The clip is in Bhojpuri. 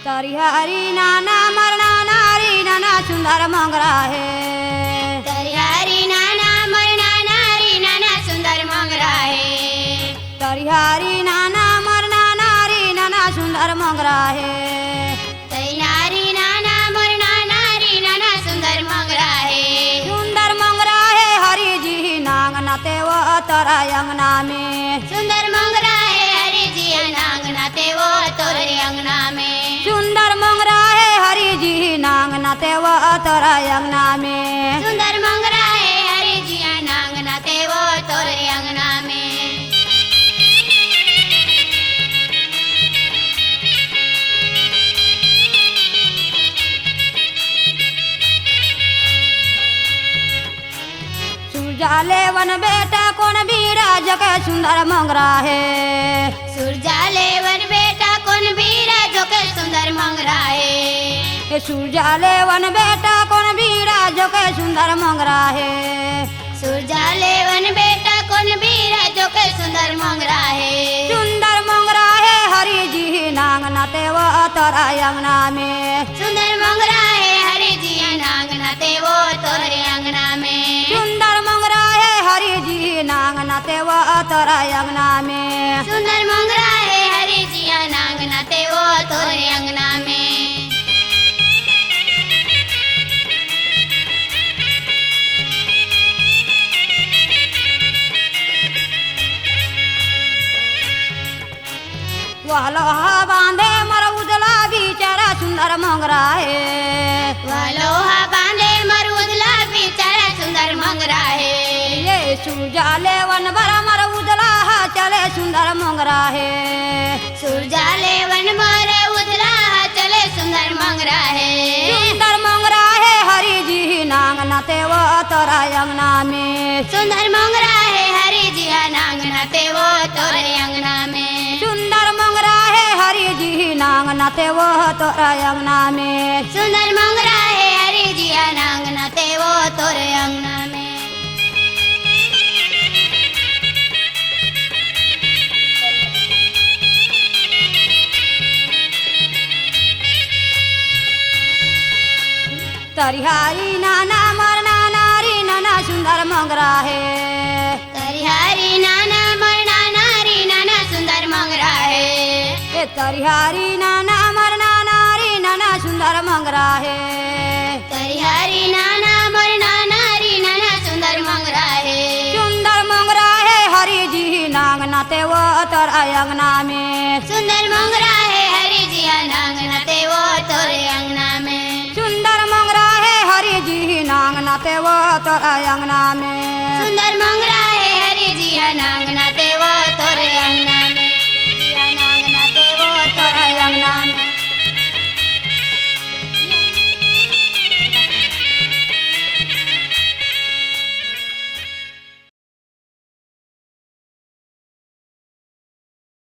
तारी हरी नाना मरना नारी नाना सुंदर मोंगरा है। तारी हरी नाना मरना नारी नाना सुंदर मोंगरा है। तारी हरी नाना मरना नारी नाना सुंदर मोंगरा है। तई नारी नाना मरना नारी नाना सुंदर मोंगरा है। सुंदर मोंगरा है हरी जी नांग नाते वो तोरा अंगना में। सुंदर मोंगरा है हरी जी नांग नाते वो तोरे अंगना में। सुंदर मोंगरा है हरी जी नांग नाते वो तोरा अंगना में। सुंदर मोंगरा है हरी जी नांग नाते वो तोरे अंगना में। जाले वन बेटा कौन बीरा जके सुंदर मोंगरा है। सुरजाले वन बेटा कौन बीरा जो के सुंदर मोंगरा है। सुरजाले वन बेटा कौन बीरा जके सुंदर मोंगरा है। सुरजाले वन बेटा कौन बीरा जो के सुंदर मोंगरा है। सुंदर मोंगरा है हरी जी नांग नाते वो तोरा अंगना में। सुंदर मोंगरा है हरी जी नांग नाते वो तोरे अंगना में। सुंदर मोंगरा है हरी जी नांग नाते वो तोरा अंगना में। सुंदर मोंगरा है हरी जी नांग नाते वो तोरे अंगना में। वह लोहा बांधे मर उजला बिचारा सुंदर मोंगरा है। वह लोहा बांधे मर उजला बेचारा सुंदर मोंगरा है। ये सुरजाले वन बरा मर उजला चले सुंदर मोंगरा है। सुरजाले वन मर उजला चले सुंदर मोंगरा है। सुंदर मोंगरा है हरी जी नांग नाते वो तोरा अंगना में। सुंदर मोंगरा है हरी जी नांग नाते वो तोरे अंगना में। सुंदर मोंगरा है हरी जी नांग नाते वो तोरा अंगना में। सुंदर मोंगरा है हरी जी नांग नाते वो तोरे अंगना में। तरिहारी नाना मरना नारी नाना सुंदर मोंगरा है। तरिहारी नाना मरना नारी नाना सुंदर मोंगरा है। ए तरिहारी नाना मरना नारी नाना सुंदर मोंगरा है। तरिहारी नाना मरना नारी नाना सुंदर मोंगरा है। सुंदर मोंगरा है हरी जी नांग नाते वो तोरा अंगना में। सुंदर मोंगरा है हरी जी नांग नाते वो तोरे अंगना में। सुंदर मोंगरा है हरी जी नांग नाते वो तोरा अंगना में। सुंदर मोंगरा है हरी जी नांग